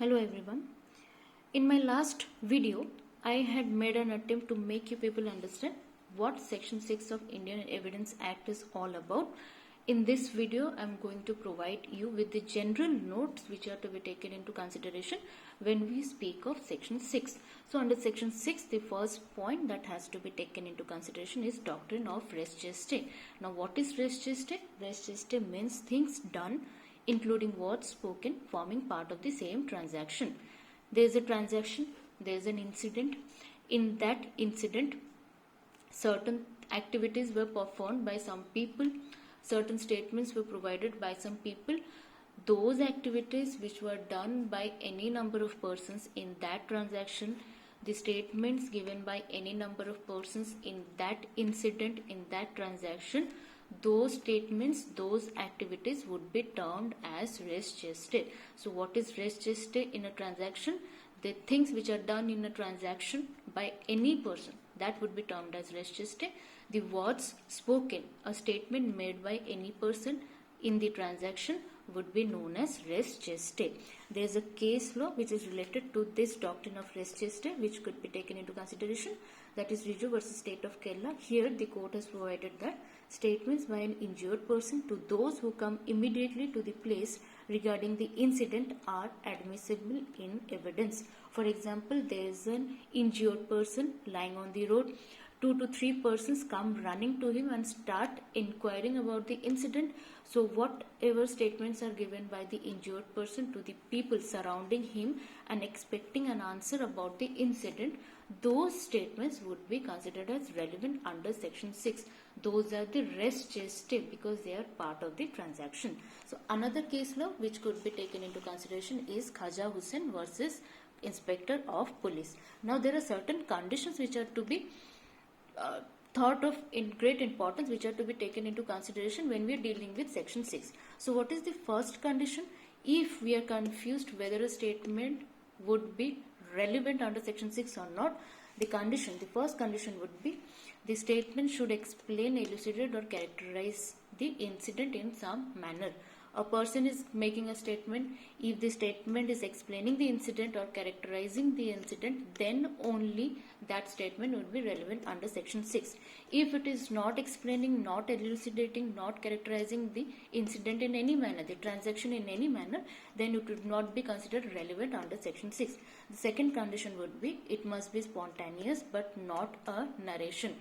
Hello everyone. In my last video, I had made an attempt to make you people understand what Section 6 of Indian Evidence Act is all about. In this video, I am going to provide you with the general notes which are to be taken into consideration when we speak of Section 6. So under Section 6, the first point that has to be taken into consideration is doctrine of res gestae. Now what is res gestae? Res gestae means things done including words spoken forming part of the same transaction. There is a transaction, there is an incident. In that incident, certain activities were performed by some people, certain statements were provided by some people. Those activities which were done by any number of persons in that transaction, the statements given by any number of persons in that incident, in that transaction, those statements, those activities would be termed as res gestae. So what is res gestae in a transaction? The things which are done in a transaction by any person, that would be termed as res gestae. The words spoken, a statement made by any person in the transaction would be known as res gestae. There is a case law which is related to this doctrine of res gestae which could be taken into consideration. That is Riju versus State of Kerala. Here the court has provided that statements by an injured person to those who come immediately to the place regarding the incident are admissible in evidence. For example, there is an injured person lying on the road. 2 to 3 persons come running to him and start inquiring about the incident. So whatever statements are given by the injured person to the people surrounding him and expecting an answer about the incident, those statements would be considered as relevant under Section 6. Those are the res gestae because they are part of the transaction. So another case law which could be taken into consideration is Khaja Hussain versus Inspector of Police. Now there are certain conditions which are to be thought of in great importance, which are to be taken into consideration when we are dealing with Section 6. So what is the first condition? If we are confused whether a statement would be relevant under Section 6 or not, the first condition would be the statement should explain, elucidate or characterize the incident in some manner. A person is making a statement. If the statement is explaining the incident or characterizing the incident, then only that statement would be relevant under Section 6. If it is not explaining, not elucidating, not characterizing the incident in any manner, the transaction in any manner, then it would not be considered relevant under Section 6. The second condition would be it must be spontaneous but not a narration.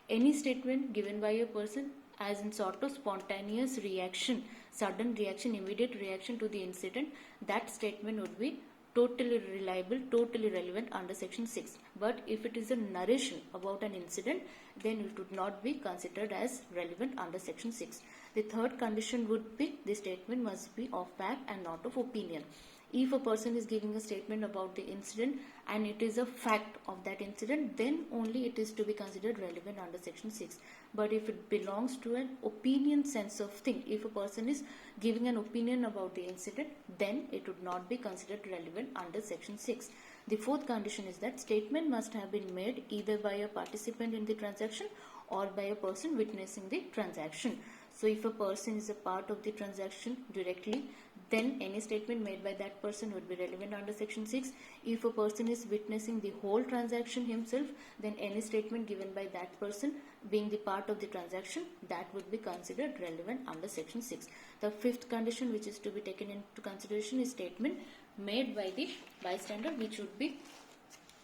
Any statement given by a person as in sort of spontaneous reaction, sudden reaction, immediate reaction to the incident, that statement would be totally reliable, totally relevant under Section 6. But if it is a narration about an incident, then it would not be considered as relevant under Section 6. The third condition would be the statement must be of fact and not of opinion. If a person is giving a statement about the incident and it is a fact of that incident, then only it is to be considered relevant under Section 6. But if it belongs to an opinion sense of thing, if a person is giving an opinion about the incident, then it would not be considered relevant under Section 6. The fourth condition is that statement must have been made either by a participant in the transaction or by a person witnessing the transaction. So if a person is a part of the transaction directly, then any statement made by that person would be relevant under Section 6. If a person is witnessing the whole transaction himself, then any statement given by that person being the part of the transaction, that would be considered relevant under Section 6. The fifth condition which is to be taken into consideration is statement made by the bystander, which would be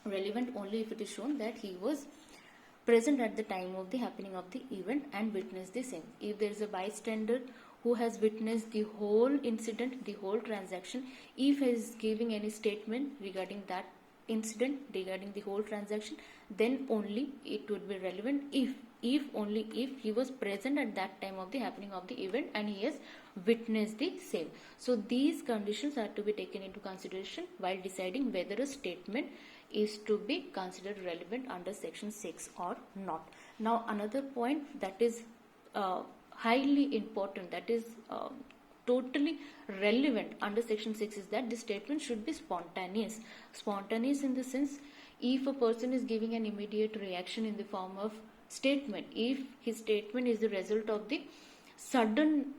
relevant only if it is shown that he was present at the time of the happening of the event and witnessed the same. If there is a bystander who has witnessed the whole incident, the whole transaction, if he is giving any statement regarding that incident, regarding the whole transaction, then only it would be relevant if only if he was present at that time of the happening of the event and he has witnessed the same. So these conditions are to be taken into consideration while deciding whether a statement is to be considered relevant under Section 6 or not. Now another point that is highly important, that is totally relevant under Section 6 is that the statement should be spontaneous. Spontaneous in the sense, if a person is giving an immediate reaction in the form of statement, if his statement is the result of the sudden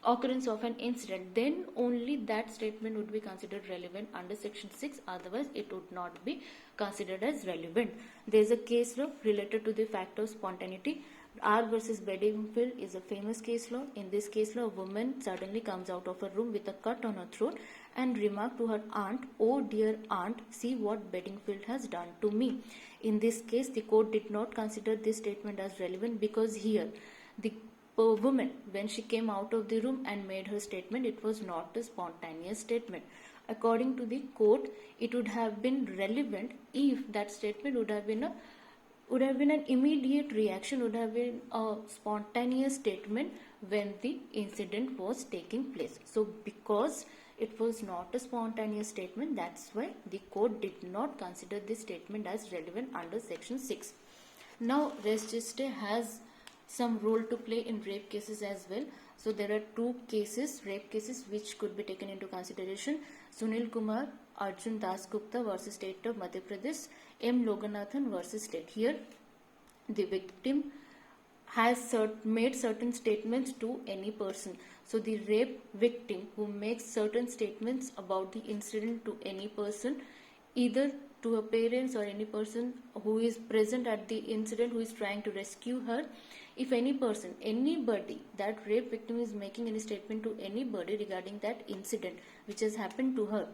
occurrence of an incident, then only that statement would be considered relevant under section 6, otherwise it would not be considered as relevant. There is a case law related to the fact of spontaneity. R versus Bedingfield is a famous case law. In this case law, a woman suddenly comes out of a room with a cut on her throat and remarked to her aunt, "Oh dear aunt, see what Bedingfield has done to me." In this case, the court did not consider this statement as relevant because here the woman, when she came out of the room and made her statement, it was not a spontaneous statement. According to the court, it would have been relevant if that statement would have been an immediate reaction, would have been a spontaneous statement when the incident was taking place. So because it was not a spontaneous statement, that's why the court did not consider this statement as relevant under section 6. Now res geste has some role to play in rape cases as well. So there are two cases, rape cases, which could be taken into consideration. Sunil Kumar Arjun Das Gupta versus State of Madhya Pradesh, M. Loganathan versus State. Here the victim has made certain statements to any person. So the rape victim who makes certain statements about the incident to any person, either to her parents or any person who is present at the incident, who is trying to rescue her, if any person, anybody, that rape victim is making any statement to anybody regarding that incident which has happened to her,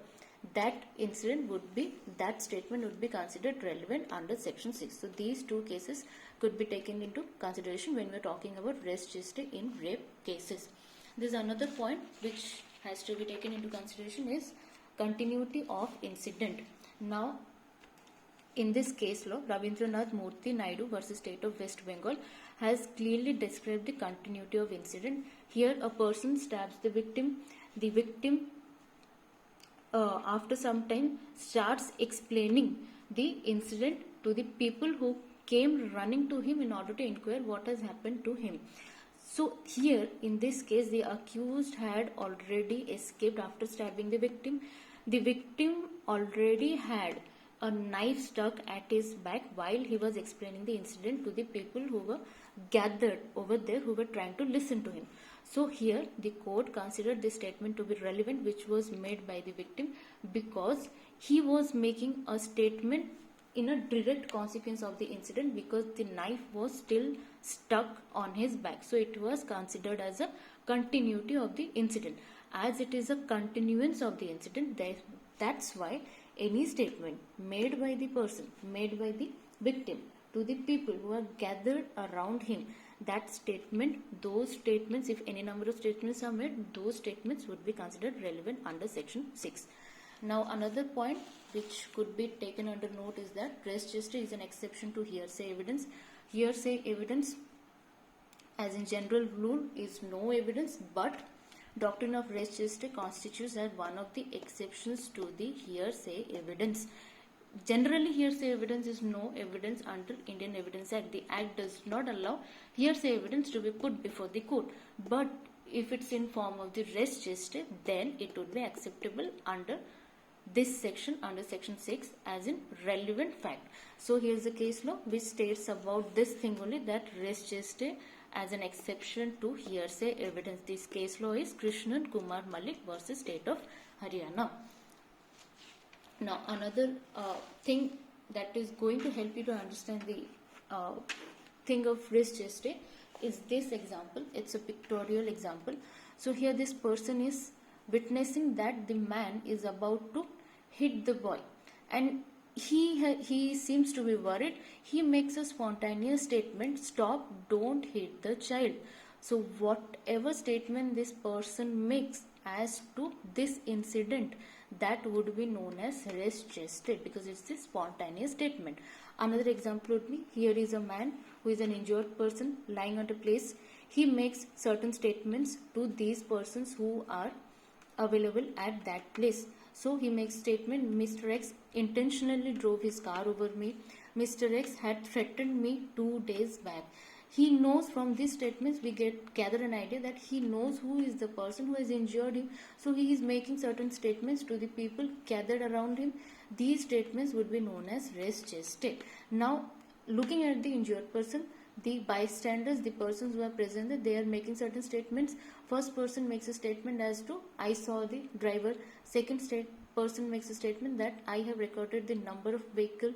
that statement would be considered relevant under section 6. So these two cases could be taken into consideration when we are talking about res geste in rape cases. There is another point which has to be taken into consideration is continuity of incident. Now in this case law, Rabindranath Murthy Naidu versus State of West Bengal has clearly described the continuity of incident. Here a person stabs the victim. The victim after some time starts explaining the incident to the people who came running to him in order to inquire what has happened to him. So here in this case, the accused had already escaped after stabbing the victim. The victim already had a knife stuck at his back while he was explaining the incident to the people who were gathered over there, who were trying to listen to him. So here the court considered this statement to be relevant, which was made by the victim, because he was making a statement in a direct consequence of the incident, because the knife was still stuck on his back. So it was considered as a continuity of the incident. As it is a continuance of the incident, that's why any statement made by the person, made by the victim to the people who are gathered around him, that statement, those statements, if any number of statements are made, those statements would be considered relevant under section 6. Now another point which could be taken under note is that res geste is an exception to hearsay evidence. Hearsay evidence, as in general rule, is no evidence, but doctrine of res geste constitutes as one of the exceptions to the hearsay evidence. Generally, hearsay evidence is no evidence under Indian Evidence Act. The Act does not allow hearsay evidence to be put before the court. But if it's in form of the res geste, then it would be acceptable under this section, under section 6, as in relevant fact. So here's the case law which states about this thing only, that res geste as an exception to hearsay evidence. This case law is Krishnan Kumar Malik versus State of Haryana. Now another thing that is going to help you to understand the thing of res geste is this example. It's a pictorial example. So here this person is witnessing that the man is about to hit the boy, and he seems to be worried. He makes a spontaneous statement, "Stop, don't hit the child." So whatever statement this person makes as to this incident, that would be known as res geste, because it's a spontaneous statement. Another example would be, here is a man who is an injured person lying at a place. He makes certain statements to these persons who are available at that place. So he makes statement, "Mr. X intentionally drove his car over me. Mr. X had threatened me 2 days back." He knows from these statements, we gather an idea that he knows who is the person who has injured him. So he is making certain statements to the people gathered around him. These statements would be known as res geste. Now looking at the injured person, the bystanders, the persons who are present there, they are making certain statements. First person makes a statement as to I saw the driver. Second person makes a statement that I have recorded the number of vehicle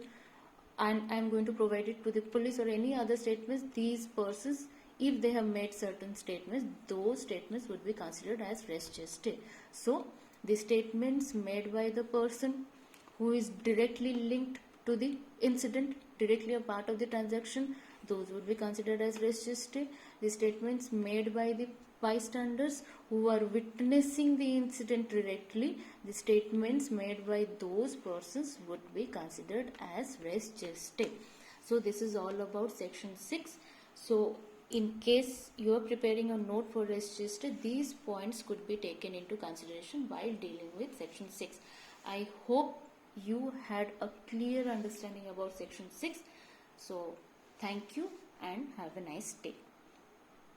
and I am going to provide it to the police, or any other statements. These persons, if they have made certain statements, those statements would be considered as res geste. So the statements made by the person who is directly linked to the incident, directly a part of the transaction, those would be considered as res geste. The statements made by the bystanders who are witnessing the incident directly, the statements made by those persons would be considered as res geste. So this is all about section 6. So in case you are preparing a note for res geste, these points could be taken into consideration while dealing with section 6. I hope you had a clear understanding about section 6. So thank you and have a nice day.